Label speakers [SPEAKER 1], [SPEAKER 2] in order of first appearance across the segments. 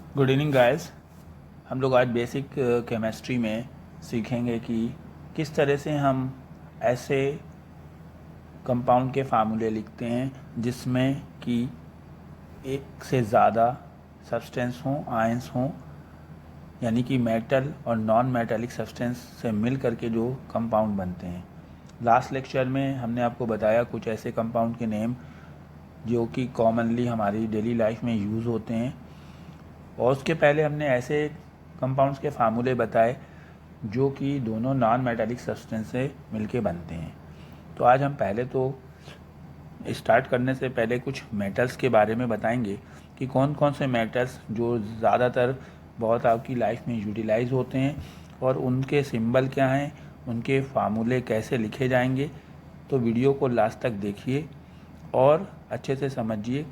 [SPEAKER 1] Good evening guys. हम लोग आज बेसिक केमिस्ट्री में सीखेंगे कि किस तरह से हम ऐसे कंपाउंड के फार्मूले लिखते हैं जिसमें कि एक से ज़्यादा सब्सटेंस हों, आयंस हों, यानी कि मेटल और नॉन मेटेलिक सब्सटेंस से मिल करके जो कंपाउंड बनते हैं। लास्ट लेक्चर में हमने आपको बताया कुछ ऐसे कंपाउंड के नेम जो कि कॉमनली हमारी डेली लाइफ में यूज़ होते हैं, और उसके पहले हमने ऐसे कंपाउंड्स के फार्मूले बताए जो कि दोनों नॉन मेटालिक सब्सटेंस से मिलके बनते हैं। तो आज हम पहले तो स्टार्ट करने से पहले कुछ मेटल्स के बारे में बताएंगे कि कौन कौन से मेटल्स जो ज़्यादातर बहुत आपकी लाइफ में यूटिलाइज होते हैं और उनके सिंबल क्या हैं, उनके फार्मूले कैसे लिखे जाएंगे। तो वीडियो को लास्ट तक देखिए और अच्छे से समझिए।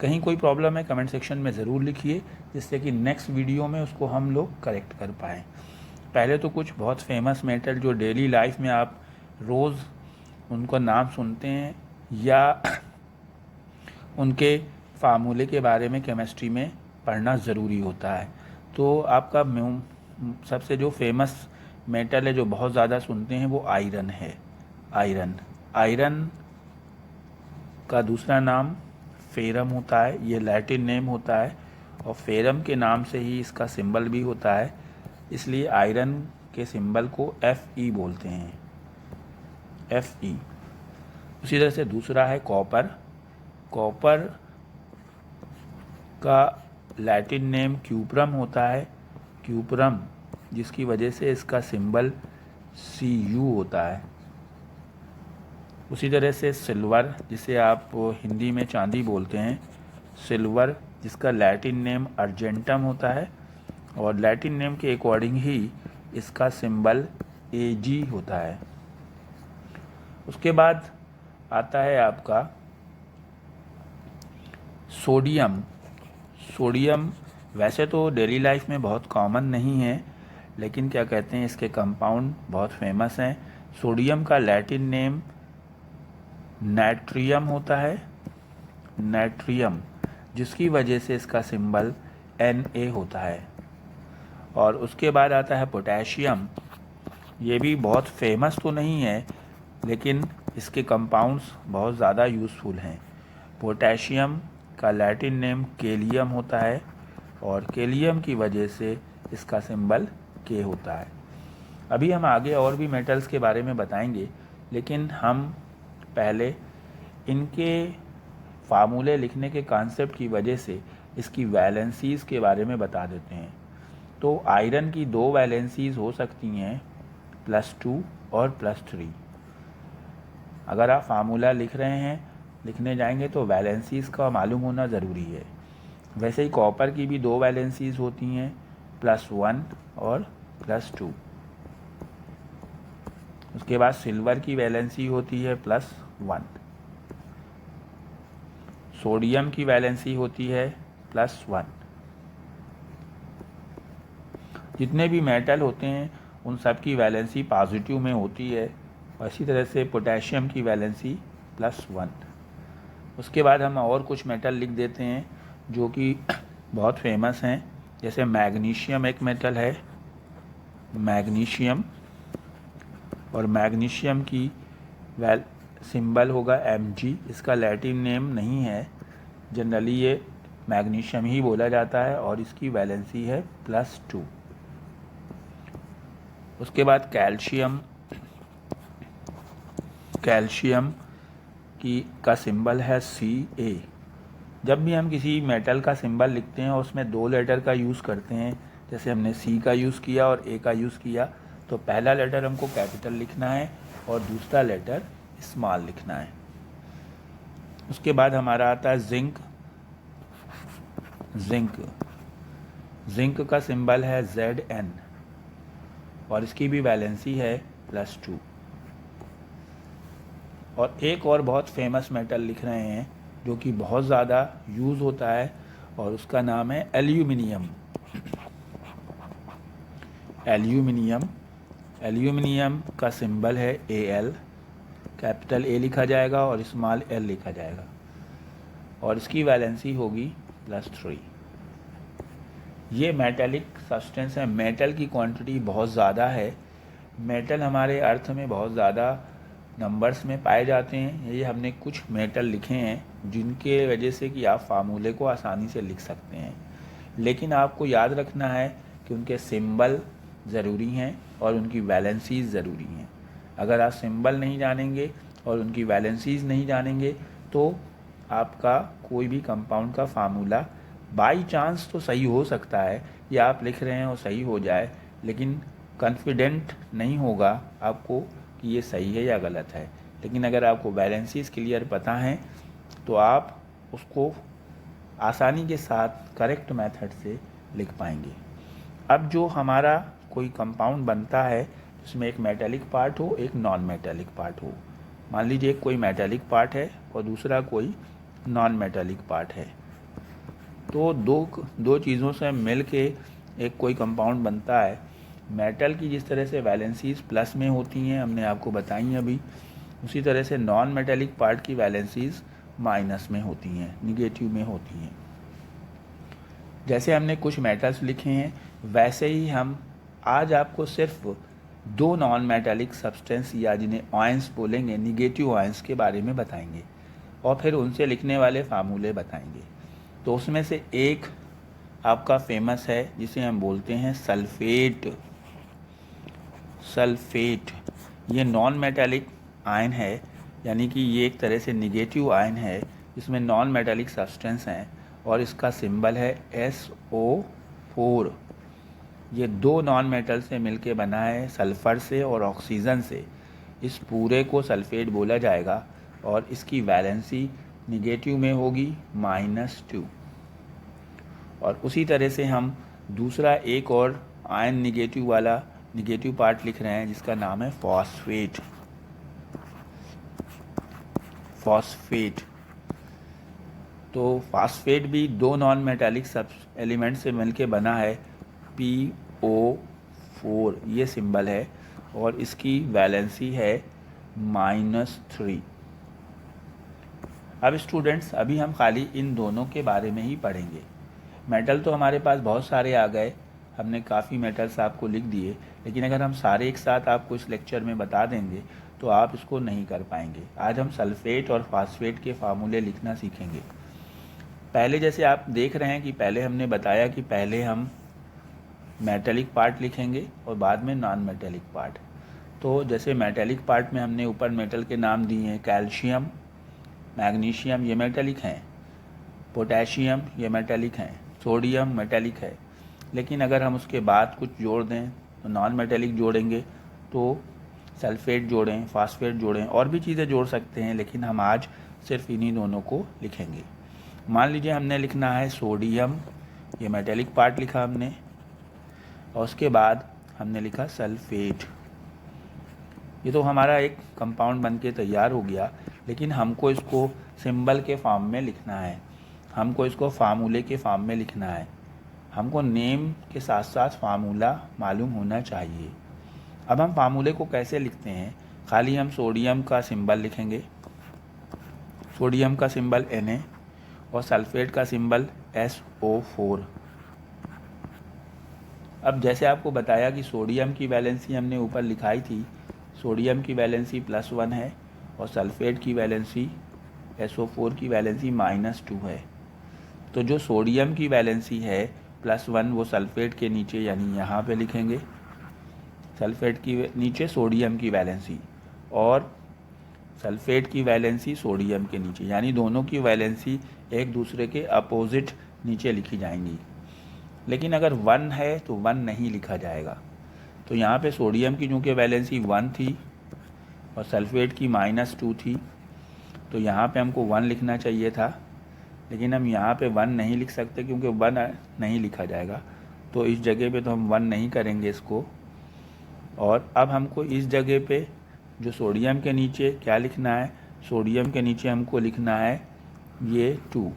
[SPEAKER 1] कहीं कोई प्रॉब्लम है कमेंट सेक्शन में ज़रूर लिखिए, जिससे कि नेक्स्ट वीडियो में उसको हम लोग करेक्ट कर पाएँ। पहले तो कुछ बहुत फेमस मेटल जो डेली लाइफ में आप रोज़ उनका नाम सुनते हैं या उनके फार्मूले के बारे में केमिस्ट्री में पढ़ना ज़रूरी होता है। तो आपका सबसे जो फेमस मेटल है जो बहुत ज़्यादा सुनते हैं वो आयरन है। आयरन का दूसरा नाम फेरम होता है, ये लैटिन नेम होता है और फेरम के नाम से ही इसका सिंबल भी होता है, इसलिए आयरन के सिंबल को Fe बोलते हैं, Fe। उसी तरह से दूसरा है कॉपर। कॉपर का लैटिन नेम क्यूप्रम होता है, क्यूप्रम, जिसकी वजह से इसका सिंबल Cu होता है। उसी तरह से सिल्वर, जिसे आप हिंदी में चांदी बोलते हैं, सिल्वर, जिसका लैटिन नेम अर्जेंटम होता है और लैटिन नेम के अकॉर्डिंग ही इसका सिंबल Ag होता है। उसके बाद आता है आपका सोडियम। सोडियम वैसे तो डेली लाइफ में बहुत कॉमन नहीं है, लेकिन क्या कहते हैं इसके कंपाउंड बहुत फेमस हैं। सोडियम का लैटिन नेम नाइट्रियम होता है, नाइट्रियम, जिसकी वजह से इसका सिंबल Na होता है। और उसके बाद आता है पोटेशियम। ये भी बहुत फेमस तो नहीं है, लेकिन इसके कंपाउंड्स बहुत ज़्यादा यूज़फुल हैं। पोटेशियम का लैटिन नेम केलियम होता है और केलियम की वजह से इसका सिंबल K होता है। अभी हम आगे और भी मेटल्स के बारे में बताएंगे, लेकिन हम पहले इनके फार्मूले लिखने के कॉन्सेप्ट की वजह से इसकी वैलेंसीज़ के बारे में बता देते हैं। तो आयरन की दो वैलेंसीज़ हो सकती हैं, +2 और +3। अगर आप फार्मूला लिख रहे हैं, लिखने जाएंगे तो वैलेंसीज़ का मालूम होना ज़रूरी है। वैसे ही कॉपर की भी दो वैलेंसीज़ होती हैं, +1 और +2। उसके बाद सिल्वर की वैलेंसी होती है +1। सोडियम की वैलेंसी होती है +1। जितने भी मेटल होते हैं उन सब की वैलेंसी पॉजिटिव में होती है, और इसी तरह से पोटेशियम की वैलेंसी +1। उसके बाद हम और कुछ मेटल लिख देते हैं जो कि बहुत फेमस हैं। जैसे मैग्नीशियम एक मेटल है, मैग्नीशियम, और मैग्नीशियम की सिंबल होगा Mg। इसका लैटिन नेम नहीं है, जनरली ये मैग्नीशियम ही बोला जाता है और इसकी वैलेंसी है +2। उसके बाद कैल्शियम, कैल्शियम का सिंबल है Ca। जब भी हम किसी मेटल का सिंबल लिखते हैं और उसमें 2 लेटर का यूज़ करते हैं, जैसे हमने C का यूज़ किया और A का यूज़ किया, तो पहला लेटर हमको कैपिटल लिखना है और दूसरा लेटर स्मॉल लिखना है। उसके बाद हमारा आता है जिंक। जिंक का सिंबल है Zn और इसकी भी वैलेंसी है +2। और एक और बहुत फेमस मेटल लिख रहे हैं जो कि बहुत ज़्यादा यूज़ होता है, और उसका नाम है एल्यूमिनियम। एल्यूमिनियम का सिंबल है Al। कैपिटल A लिखा जाएगा और स्मॉल l लिखा जाएगा, और इसकी वैलेंसी होगी +3। ये मेटलिक सब्सटेंस है, मेटल की क्वांटिटी बहुत ज़्यादा है। मेटल हमारे अर्थ में बहुत ज़्यादा नंबर्स में पाए जाते हैं। ये हमने कुछ मेटल लिखे हैं जिनके वजह से कि आप फार्मूले को आसानी से लिख सकते हैं, लेकिन आपको याद रखना है कि उनके सिंबल ज़रूरी हैं और उनकी वैलेंसीज ज़रूरी हैं। अगर आप सिंबल नहीं जानेंगे और उनकी वैलेंसीज नहीं जानेंगे तो आपका कोई भी कंपाउंड का फार्मूला बाई चांस तो सही हो सकता है, या आप लिख रहे हैं और सही हो जाए, लेकिन कॉन्फिडेंट नहीं होगा आपको कि ये सही है या गलत है। लेकिन अगर आपको वैलेंसीज क्लियर पता है तो आप उसको आसानी के साथ करेक्ट मेथड से लिख पाएंगे। अब जो हमारा कोई कंपाउंड बनता है जिसमें एक मेटेलिक पार्ट हो, एक नॉन मेटेलिक पार्ट हो। मान लीजिए एक कोई मेटेलिक पार्ट है और दूसरा कोई नॉन मेटेलिक पार्ट है, तो दो चीज़ों से मिल के एक कोई कंपाउंड बनता है। मेटल की जिस तरह से वैलेंसीज प्लस में होती हैं, हमने आपको बताई अभी, उसी तरह से नॉन मेटेलिक पार्ट की वैलेंसीज माइनस में होती हैं, निगेटिव में होती हैं। जैसे हमने कुछ मेटल्स लिखे हैं, वैसे ही हम आज आपको सिर्फ 2 नॉन मेटेलिक सब्सटेंस या जिन्हें आयंस बोलेंगे, निगेटिव आयंस के बारे में बताएंगे और फिर उनसे लिखने वाले फार्मूले बताएंगे। तो उसमें से एक आपका फेमस है जिसे हम बोलते हैं सल्फेट। सल्फेट ये नॉन मेटेलिक आयन है, यानी कि ये एक तरह से निगेटिव आयन है जिसमें नॉन मेटेलिक सब्सटेंस हैं और इसका सिंबल है SO4। ये 2 नॉन मेटल से मिलके बना है, सल्फ़र से और ऑक्सीजन से। इस पूरे को सल्फेट बोला जाएगा और इसकी वैलेंसी निगेटिव में होगी -2। और उसी तरह से हम दूसरा एक और आयन निगेटिव वाला निगेटिव पार्ट लिख रहे हैं जिसका नाम है फॉस्फेट। फॉस्फेट तो फॉस्फेट भी 2 नॉन मेटालिक सब एलिमेंट से मिलके बना है, PO4 ये सिंबल है और इसकी वैलेंसी है -3। अब स्टूडेंट्स अभी हम खाली इन दोनों के बारे में ही पढ़ेंगे। मेटल तो हमारे पास बहुत सारे आ गए, हमने काफ़ी मेटल्स आपको लिख दिए, लेकिन अगर हम सारे एक साथ आपको इस लेक्चर में बता देंगे तो आप इसको नहीं कर पाएंगे। आज हम सल्फेट और फास्फेट के फार्मूले लिखना सीखेंगे। पहले जैसे आप देख रहे हैं कि पहले हमने बताया कि पहले हम मेटेलिक पार्ट लिखेंगे और बाद में नॉन मेटेलिक पार्ट। तो जैसे मेटेलिक पार्ट में हमने ऊपर मेटल के नाम दिए हैं, कैल्शियम, मैग्नीशियम ये मेटेलिक हैं, पोटेशियम ये मेटेलिक हैं, सोडियम मेटेलिक है। लेकिन अगर हम उसके बाद कुछ जोड़ दें तो नॉन मेटेलिक जोड़ेंगे, तो सल्फेट जोड़ें, फास्फेट जोड़ें, और भी चीज़ें जोड़ सकते हैं, लेकिन हम आज सिर्फ इन्हीं दोनों को लिखेंगे। मान लीजिए हमने लिखना है सोडियम, ये मेटेलिक पार्ट लिखा हमने, और उसके बाद हमने लिखा सल्फेट। ये तो हमारा एक कंपाउंड बन के तैयार हो गया, लेकिन हमको इसको सिंबल के फॉर्म में लिखना है, हमको इसको फार्मूले के फॉर्म में लिखना है। हमको नेम के साथ साथ फार्मूला मालूम होना चाहिए। अब हम फार्मूले को कैसे लिखते हैं, खाली हम सोडियम का सिंबल लिखेंगे, सोडियम का सिंबल Na और सल्फेट का सिंबल SO4। अब जैसे आपको बताया कि सोडियम की वैलेंसी हमने ऊपर लिखाई थी, सोडियम की वैलेंसी +1 है और सल्फेट की वैलेंसी SO4 की वैलेंसी -2 है। तो जो सोडियम की वैलेंसी है +1 वो सल्फेट के नीचे यानी यहाँ पे लिखेंगे, सल्फेट की नीचे सोडियम की वैलेंसी, और सल्फेट की वैलेंसी सोडियम के नीचे, यानी दोनों की वैलेंसी एक दूसरे के अपोजिट नीचे लिखी जाएंगी। लेकिन अगर 1 है तो 1 नहीं लिखा जाएगा। तो यहाँ पे सोडियम की चूँकि वैलेंसी 1 थी और सल्फेट की -2 थी, तो यहाँ पे हमको 1 लिखना चाहिए था, लेकिन हम यहाँ पे 1 नहीं लिख सकते क्योंकि 1 नहीं लिखा जाएगा। तो इस जगह पे तो हम 1 नहीं करेंगे इसको, और अब हमको इस जगह पे जो सोडियम के नीचे क्या लिखना है, सोडियम के नीचे हमको लिखना है ये 2,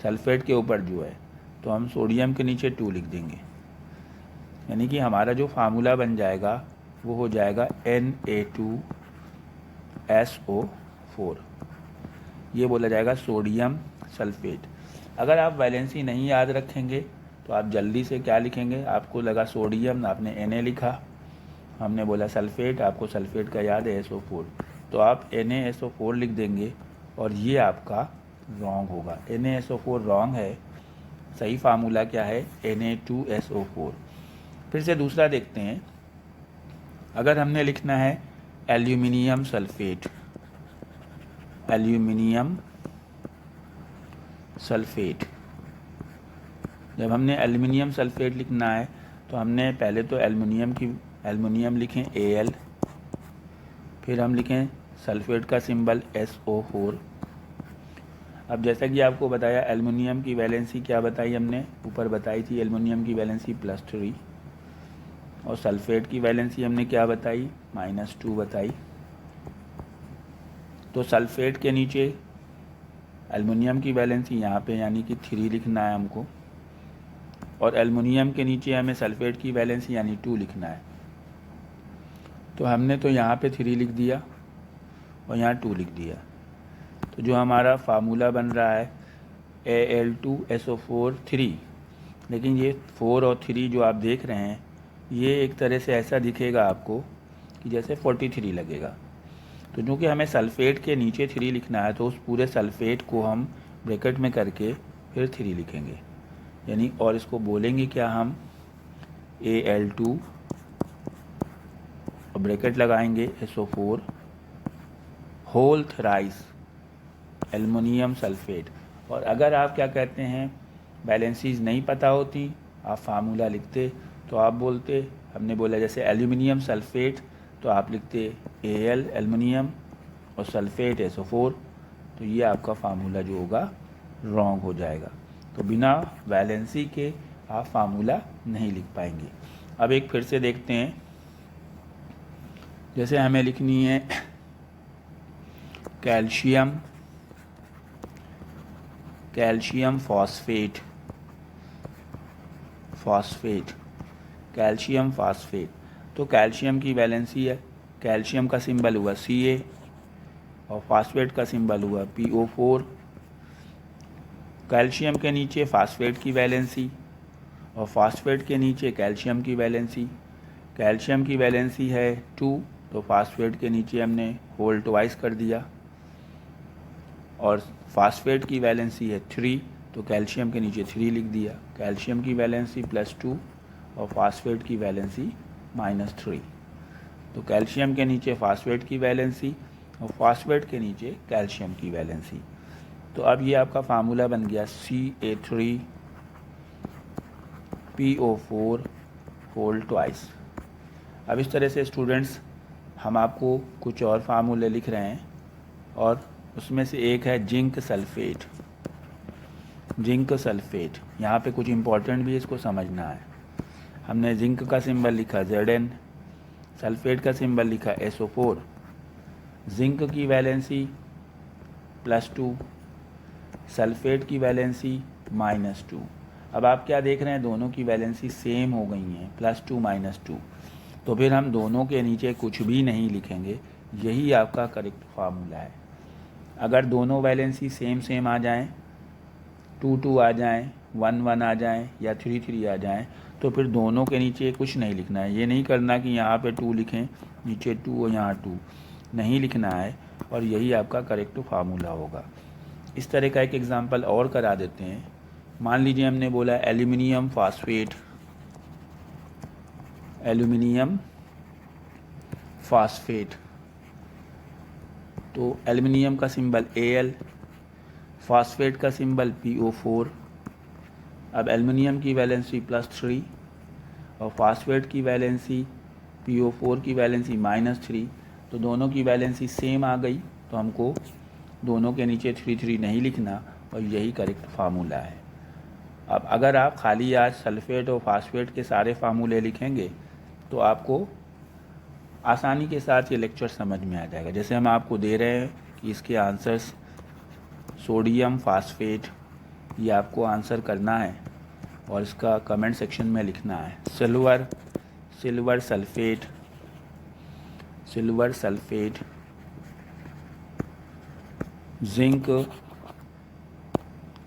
[SPEAKER 1] सल्फेट के ऊपर जो है, तो हम सोडियम के नीचे 2 लिख देंगे, यानी कि हमारा जो फार्मूला बन जाएगा वो हो जाएगा Na2SO4। ये बोला जाएगा सोडियम सल्फेट। अगर आप वैलेंसी नहीं याद रखेंगे तो आप जल्दी से क्या लिखेंगे, आपको लगा सोडियम, आपने Na लिखा, हमने बोला सल्फ़ेट, आपको सल्फ़ेट का याद है SO4, तो आप NaSO4 लिख देंगे और ये आपका रॉन्ग होगा। NaSO4 रॉन्ग है, सही फार्मूला क्या है Na2SO4। फिर से दूसरा देखते हैं, अगर हमने लिखना है एल्यूमिनियम सल्फ़ेट, एल्यूमिनियम सल्फ़ेट, जब हमने एल्युमिनियम सल्फ़ेट लिखना है तो हमने पहले तो एल्युमिनियम लिखें Al, फिर हम लिखें सल्फ़ेट का सिंबल SO4। अब जैसा कि आपको बताया एल्युमिनियम की वैलेंसी क्या बताई हमने, ऊपर बताई थी एल्युमिनियम की वैलेंसी +3 और सल्फ़ेट की वैलेंसी हमने क्या बताई -2 बताई। तो सल्फ़ेट के नीचे एल्युमिनियम की वैलेंसी यहाँ पे यानी कि 3 लिखना है हमको, और एल्युमिनियम के नीचे हमें सल्फ़ेट की वैलेंसी यानी 2 लिखना है। तो हमने तो यहाँ पे 3 लिख दिया और यहाँ 2 लिख दिया, तो जो हमारा फार्मूला बन रहा है Al2SO4 3, लेकिन ये 4 और 3 जो आप देख रहे हैं ये एक तरह से ऐसा दिखेगा आपको कि जैसे 43 लगेगा। तो क्योंकि हमें सल्फ़ेट के नीचे 3 लिखना है तो उस पूरे सल्फ़ेट को हम ब्रैकेट में करके फिर 3 लिखेंगे, यानी और इसको बोलेंगे क्या हम Al2 और ब्रैकेट लगाएंगे SO4 whole thrice aluminium sulphate. और अगर आप क्या कहते हैं बैलेंसीज नहीं पता होती, आप फार्मूला लिखते तो आप बोलते, हमने बोला जैसे एल्युमिनियम सल्फ़ेट तो आप लिखते Al एल्युमिनियम और सल्फ़ेट SO4, तो ये आपका फार्मूला जो होगा रॉन्ग हो जाएगा। तो बिना वैलेंसी के आप फार्मूला नहीं लिख पाएंगे। अब एक फिर से देखते हैं, जैसे हमें लिखनी है कैल्शियम फॉस्फेट, कैल्शियम फॉस्फेट, तो कैल्शियम की वैलेंसी है, कैल्शियम का सिंबल हुआ Ca और फास्फेट का सिंबल हुआ PO4। कैल्शियम के नीचे फास्फेट की वैलेंसी और फास्फेट के नीचे कैल्शियम की वैलेंसी, कैल्शियम की वैलेंसी है 2 तो फास्फेट के नीचे हमने होल ट्वाइस कर दिया, और फास्फेट की वैलेंसी है 3 तो कैल्शियम के नीचे 3 लिख दिया। कैल्शियम की वैलेंसी +2 और फास्फेट की वैलेंसी -3, तो कैल्शियम के नीचे फास्फेट की वैलेंसी और फास्फेट के नीचे कैल्शियम की वैलेंसी। तो अब ये आपका फार्मूला बन गया Ca3PO4 होल ट्वाइस। अब इस तरह से स्टूडेंट्स हम आपको कुछ और फार्मूले लिख रहे हैं, और उसमें से एक है जिंक सल्फ़ेट। जिंक सल्फ़ेट यहाँ पे कुछ इम्पोर्टेंट भी इसको समझना है। हमने जिंक का सिंबल लिखा Zn, सल्फ़ेट का सिंबल लिखा SO4, जिंक की वैलेंसी +2, सल्फ़ेट की वैलेंसी -2। अब आप क्या देख रहे हैं, दोनों की वैलेंसी सेम हो गई हैं +2 -2, तो फिर हम दोनों के नीचे कुछ भी नहीं लिखेंगे, यही आपका करेक्ट फार्मूला है। अगर दोनों वैलेंसी सेम आ जाएं, 2 आ जाएं, 1 आ जाएं या 3 आ जाएं, तो फिर दोनों के नीचे कुछ नहीं लिखना है। ये नहीं करना कि यहाँ पे 2 लिखें, नीचे 2 और यहाँ 2 नहीं लिखना है, और यही आपका करेक्ट फार्मूला होगा। इस तरह का एक एग्जांपल और करा देते हैं। मान लीजिए हमने बोला एल्युमिनियम फॉस्फेट, एल्युमिनियम फॉस्फेट, तो एल्युमिनियम का सिंबल Al, फास्फेट का सिंबल PO4। अब एल्युमिनियम की वैलेंसी +3 और फास्फेट की वैलेंसी PO4 की वैलेंसी -3, तो दोनों की वैलेंसी सेम आ गई, तो हमको दोनों के नीचे 3 नहीं लिखना, और यही करेक्ट फार्मूला है। अब अगर आप खाली आज सल्फ़ेट और फास्फेट के सारे फार्मूले लिखेंगे तो आपको आसानी के साथ ये लेक्चर समझ में आ जाएगा। जैसे हम आपको दे रहे हैं कि इसके आंसर्स सोडियम फास्फेट, ये आपको आंसर करना है और इसका कमेंट सेक्शन में लिखना है। सिल्वर सल्फ़ेट,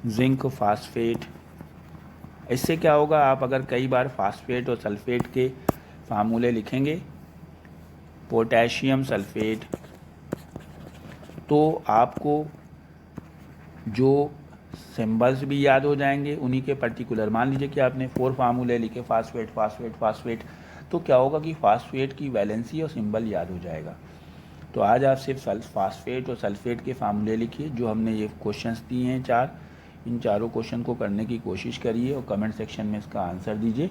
[SPEAKER 1] जिंक फास्फेट, इससे क्या होगा, आप अगर कई बार फास्फेट और सल्फेट के फार्मूले लिखेंगे, पोटेशियम सल्फेट, तो आपको जो सिंबल्स भी याद हो जाएंगे उन्हीं के पर्टिकुलर। मान लीजिए कि आपने 4 फार्मूले लिखे, फास्फेट फास्फेट फास्फेट, तो क्या होगा कि फास्फेट की वैलेंसी और सिंबल याद हो जाएगा। तो आज आप सिर्फ फास्फेट और सल्फेट के फार्मूले लिखिए, जो हमने ये क्वेश्चंस दिए हैं 4, इन चारों क्वेश्चन को करने की कोशिश करिए और कमेंट सेक्शन में इसका आंसर दीजिए।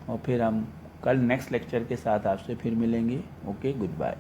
[SPEAKER 1] और फिर हम कल नेक्स्ट लेक्चर के साथ आपसे फिर मिलेंगे। Okay, good bye.